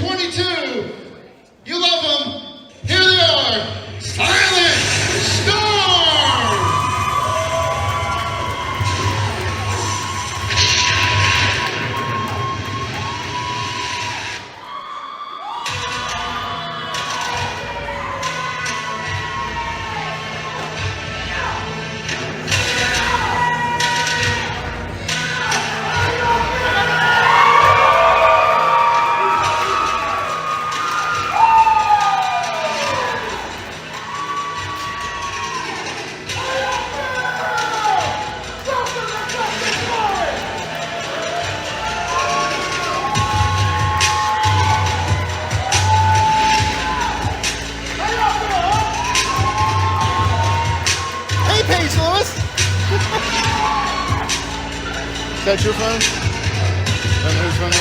22. You love them. Here they are. Silent Storm. Is that your phone? And whose phone is?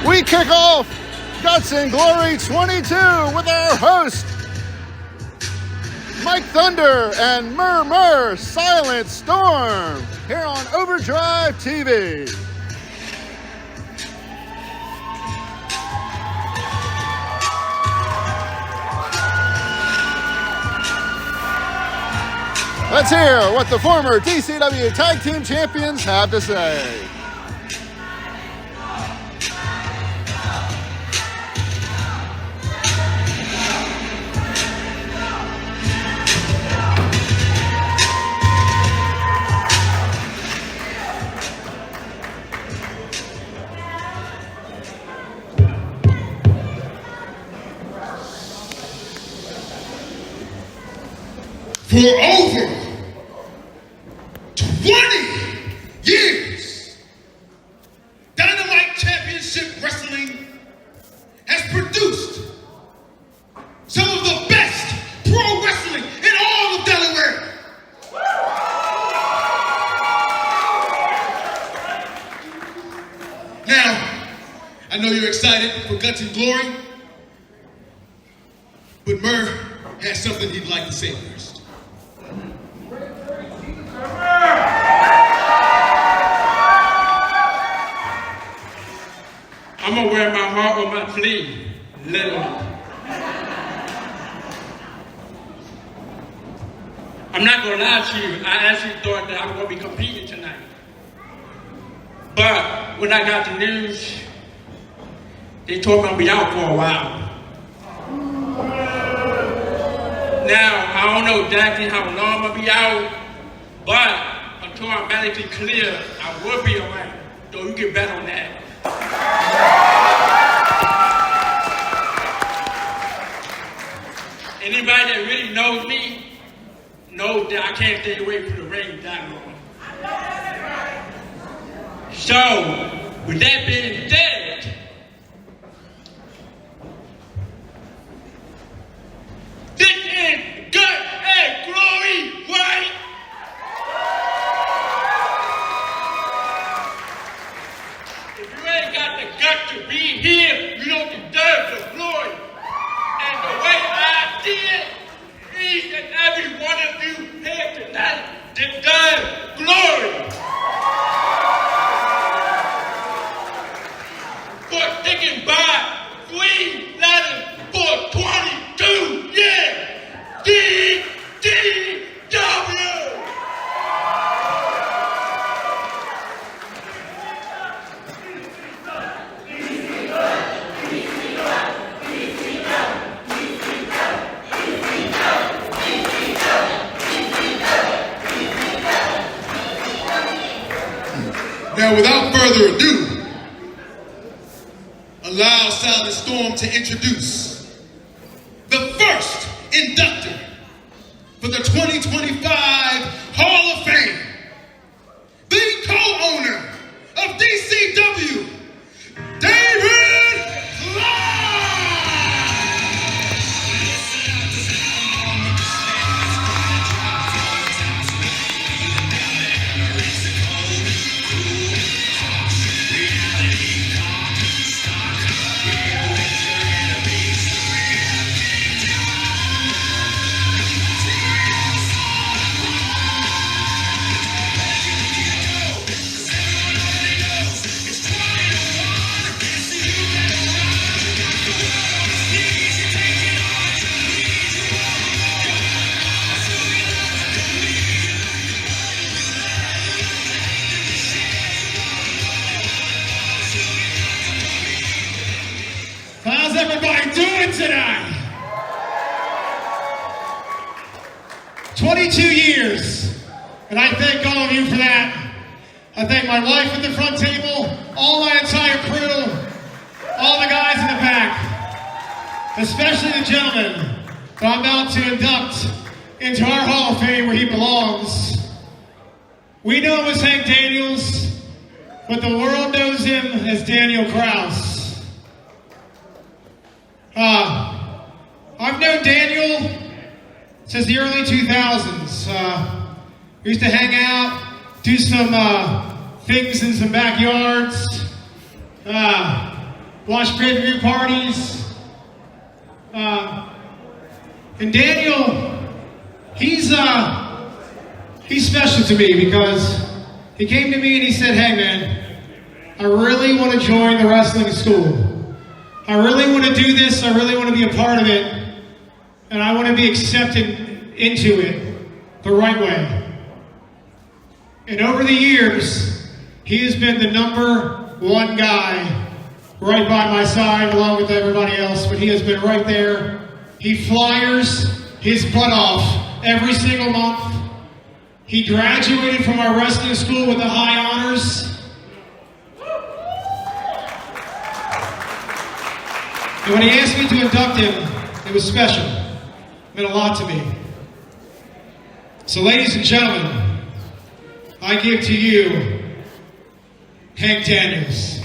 We kick off Guts and Glory 22 with our host, Mike Thunder and Murmur Silent Storm here on Overdrive TV. Let's hear what the former DCW Tag Team Champions have to say. For over 20 years, Dynamite Championship Wrestling has produced some of the best pro wrestling in all of Delaware. Now, I know you're excited for Guts and Glory, but Murr has something he'd like to say first. I'm gonna wear my heart on my sleeve, literally. I'm not gonna lie to you, I actually thought that I was gonna be competing tonight. But when I got the news, they told me I'll be out for a while. Now, I don't know exactly how long I'll be out, but until I'm medically clear, I will be around. So you get better on that. Anybody that really knows me knows that I can't stay away from the ring that long. So, with that being said, this is Guts and Glory, right? If you ain't got the guts to be here, you don't deserve the glory. And the way I see it, each and every one of you here tonight deserve glory. For sticking by 3 letters for 22 years. DCW! Now, without further ado, allow Silent Storm to introduce the first inductor for the 2025 Hall of Fame, the co-owner of DCW, David Clark! 22 years. And I thank all of you for that. I thank my wife at the front table, all my entire crew, all the guys in the back, especially the gentleman that I'm about to induct into our Hall of Fame where he belongs. We know him as Hank Daniels, but the world knows him as Daniel Kraus. I've known Daniel since the early 2000s. We used to hang out, do some things in some backyards, watch pay-per-view parties. And Daniel, he's special to me because he came to me and he said, "Hey man, I really want to join the wrestling school. I really want to do this. I really want to be a part of it. And I want to be accepted into it the right way." And over the years, he has been the #1 guy right by my side along with everybody else, but he has been right there. He flyers his butt off every single month. He graduated from our wrestling school with the high honors. And when he asked me to induct him, it was special. It meant a lot to me. So ladies and gentlemen, I give to you Hank Daniels.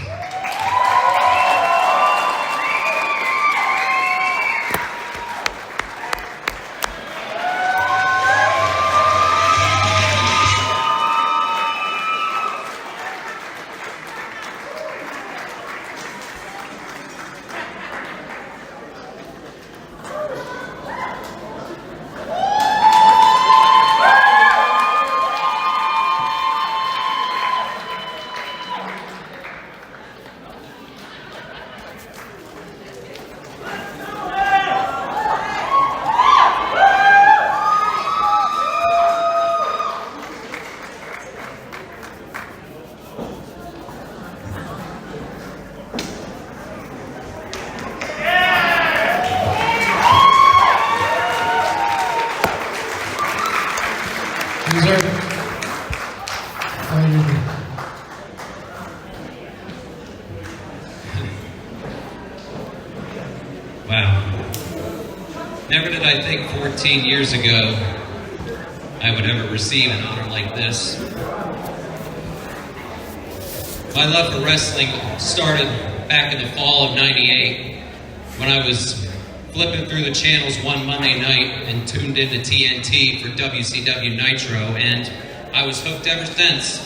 Wow. Never did I think 14 years ago I would ever receive an honor like this. My love for wrestling started back in the fall of '98 when I was flipping through the channels one Monday night and tuned into TNT for WCW Nitro, and I was hooked ever since.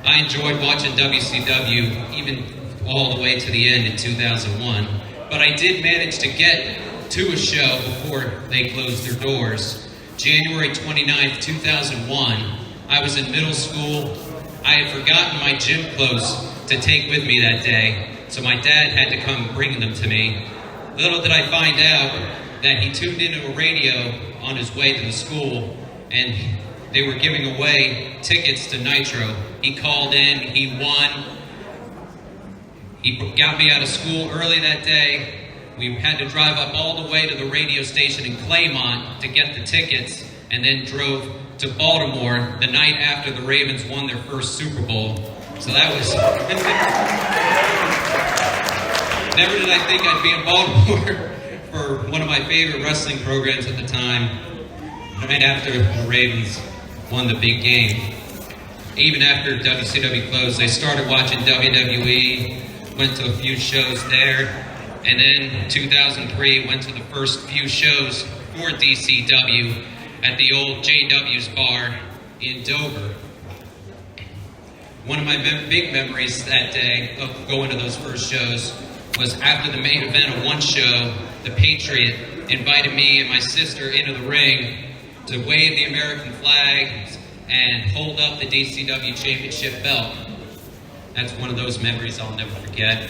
I enjoyed watching WCW even all the way to the end in 2001, but I did manage to get to a show before they closed their doors. January 29th, 2001, I was in middle school. I had forgotten my gym clothes to take with me that day, so my dad had to come bring them to me. Little did I find out that he tuned into a radio on his way to the school, and they were giving away tickets to Nitro. He called in, he won. He got me out of school early that day. We had to drive up all the way to the radio station in Claymont to get the tickets, and then drove to Baltimore the night after the Ravens won their first Super Bowl. So that was... Never did I think I'd be in Baltimore for one of my favorite wrestling programs at the time, right after the Ravens won the big game. Even after WCW closed, I started watching WWE, went to a few shows there, and then 2003 went to the first few shows for DCW at the old JW's bar in Dover. One of my big memories that day of going to those first shows was after the main event of one show, the Patriot invited me and my sister into the ring to wave the American flag and hold up the DCW Championship belt. That's one of those memories I'll never forget.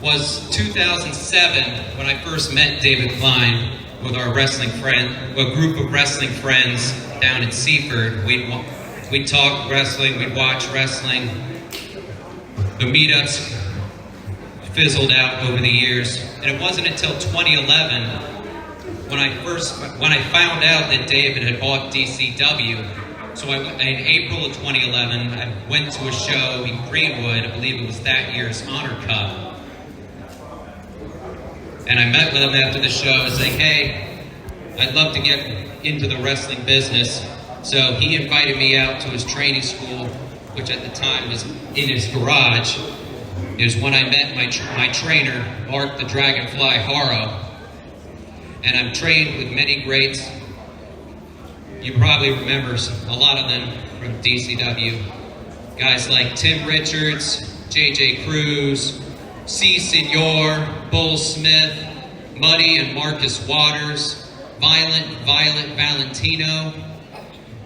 Was 2007 when I first met David Klein with our wrestling friend, a group of wrestling friends down in Seaford. We'd talk wrestling, we'd watch wrestling. The meetups fizzled out over the years, and it wasn't until 2011 when I found out that David had bought DCW, so in April of 2011, I went to a show in Greenwood. I believe it was that year's Honor Cup. And I met with him after the show. I was like, hey, I'd love to get into the wrestling business. So he invited me out to his training school, which at the time was in his garage. It was when I met my trainer, Mark the Dragonfly Haro. And I'm trained with many greats. You probably remember a lot of them from DCW. Guys like Tim Richards, JJ Cruz, C. Senor, Bull Smith, Muddy and Marcus Waters, Violent Valentino,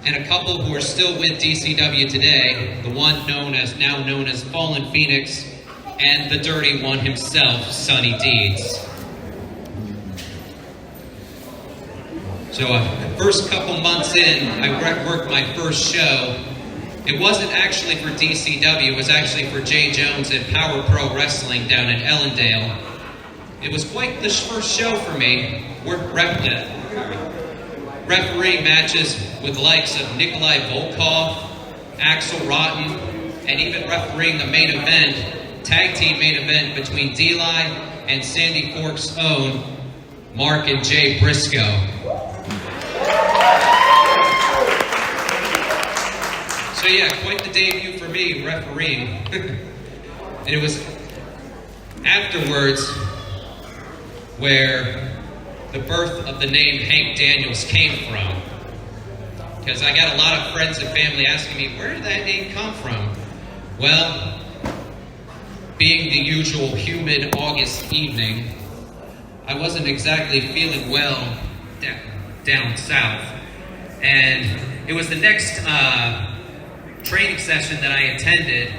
and a couple who are still with DCW today, the one now known as Fallen Phoenix, and the dirty one himself, Sonny Deeds. So first couple months in, I worked my first show. It wasn't actually for DCW, it was actually for Jay Jones and Power Pro Wrestling down in Ellendale. It was quite the first show for me. Refereeing matches with the likes of Nikolai Volkov, Axel Rotten, and even refereeing the main event, tag team main event between D-Lie and Sandy Fork's own Mark and Jay Briscoe. So yeah, quite the debut for me, refereeing. And it was afterwards where the birth of the name Hank Daniels came from. Because I got a lot of friends and family asking me, where did that name come from? Well, being the usual humid August evening, I wasn't exactly feeling well down south. And it was the next training session that I attended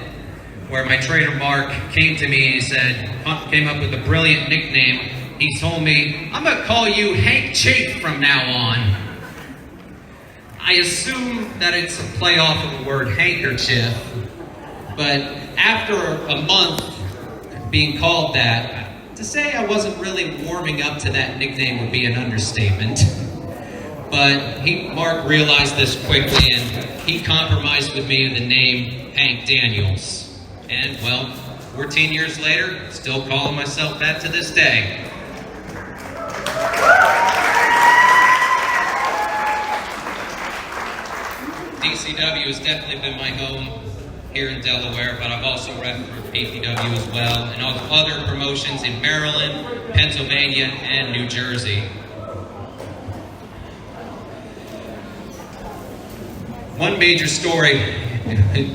where my trainer Mark came to me and came up with a brilliant nickname. He told me, I'm gonna call you Hank Chafe from now on. I assume that it's a play off of the word handkerchief, but after a month being called that, to say I wasn't really warming up to that nickname would be an understatement. But Mark realized this quickly, and he compromised with me the name Hank Daniels. And well, 14 years later, still calling myself that to this day. DCW has definitely been my home here in Delaware, but I've also repped for PPW as well, and other promotions in Maryland, Pennsylvania, and New Jersey. One major story,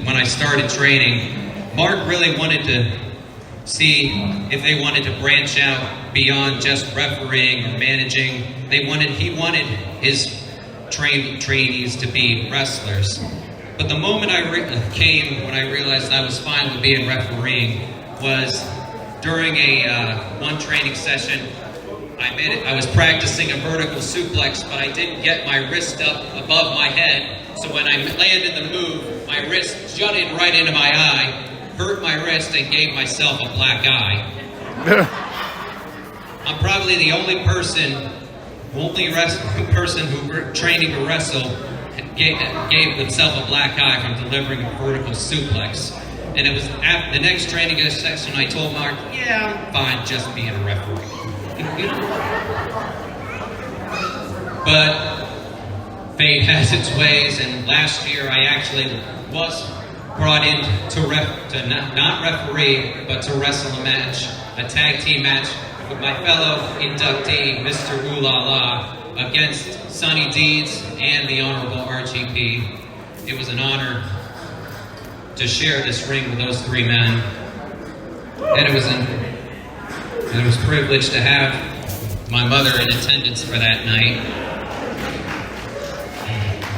when I started training, Mark really wanted to see if they wanted to branch out beyond just refereeing or managing. He wanted his trainees to be wrestlers. But the moment came when I realized I was fine with being refereeing was during one training session. I was practicing a vertical suplex, but I didn't get my wrist up above my head. So when I landed the move, my wrist jutted right into my eye, hurt my wrist, and gave myself a black eye. I'm probably the only person who training to wrestle gave themselves a black eye from delivering a vertical suplex. And it was at the next training session I told Mark, yeah, I'm fine just being a referee. But fate has its ways, and last year I actually was brought in to not referee, but to wrestle a match, a tag team match with my fellow inductee, Mr. Ooh La La, against Sonny Deeds and the Honorable RGP. It was an honor to share this ring with those three men, and it was a privilege to have my mother in attendance for that night.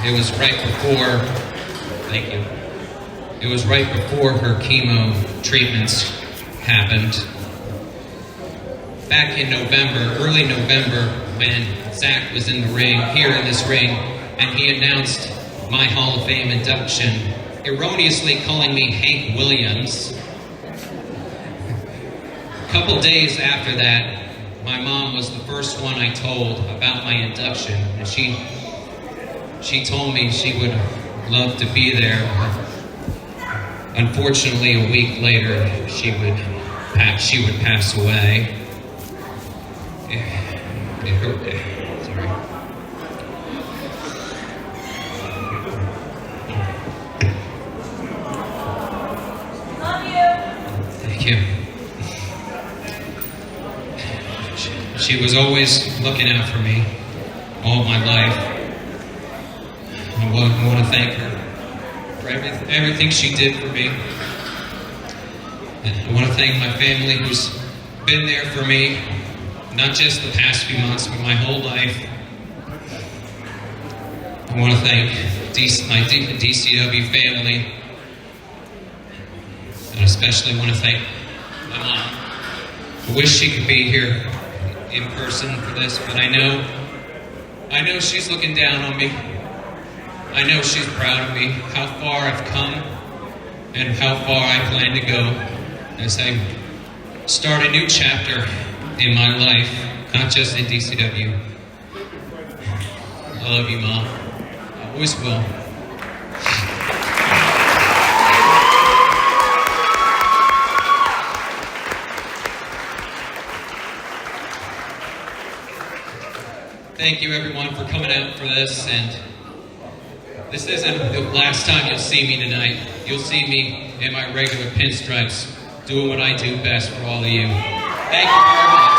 It was right before, thank you. It was right before her chemo treatments happened. Back in November, early November, when Zach was in the ring, here in this ring, and he announced my Hall of Fame induction, erroneously calling me Hank Williams. A couple days after that, my mom was the first one I told about my induction, and she told me she would love to be there. Unfortunately, a week later, she would pass away. It hurt. Sorry. Love you. Thank you. She was always looking out for me all my life. I want to thank her for everything she did for me. And I want to thank my family who's been there for me, not just the past few months, but my whole life. I want to thank my DCW family, and especially want to thank my mom. I wish she could be here in person for this, but I know she's looking down on me. I know she's proud of me, how far I've come, and how far I plan to go as I start a new chapter in my life, not just in DCW. I love you, Mom. I always will. Thank you, everyone, for coming out for this, and this isn't the last time you'll see me tonight. You'll see me in my regular pinstripes, doing what I do best for all of you. Thank you very much.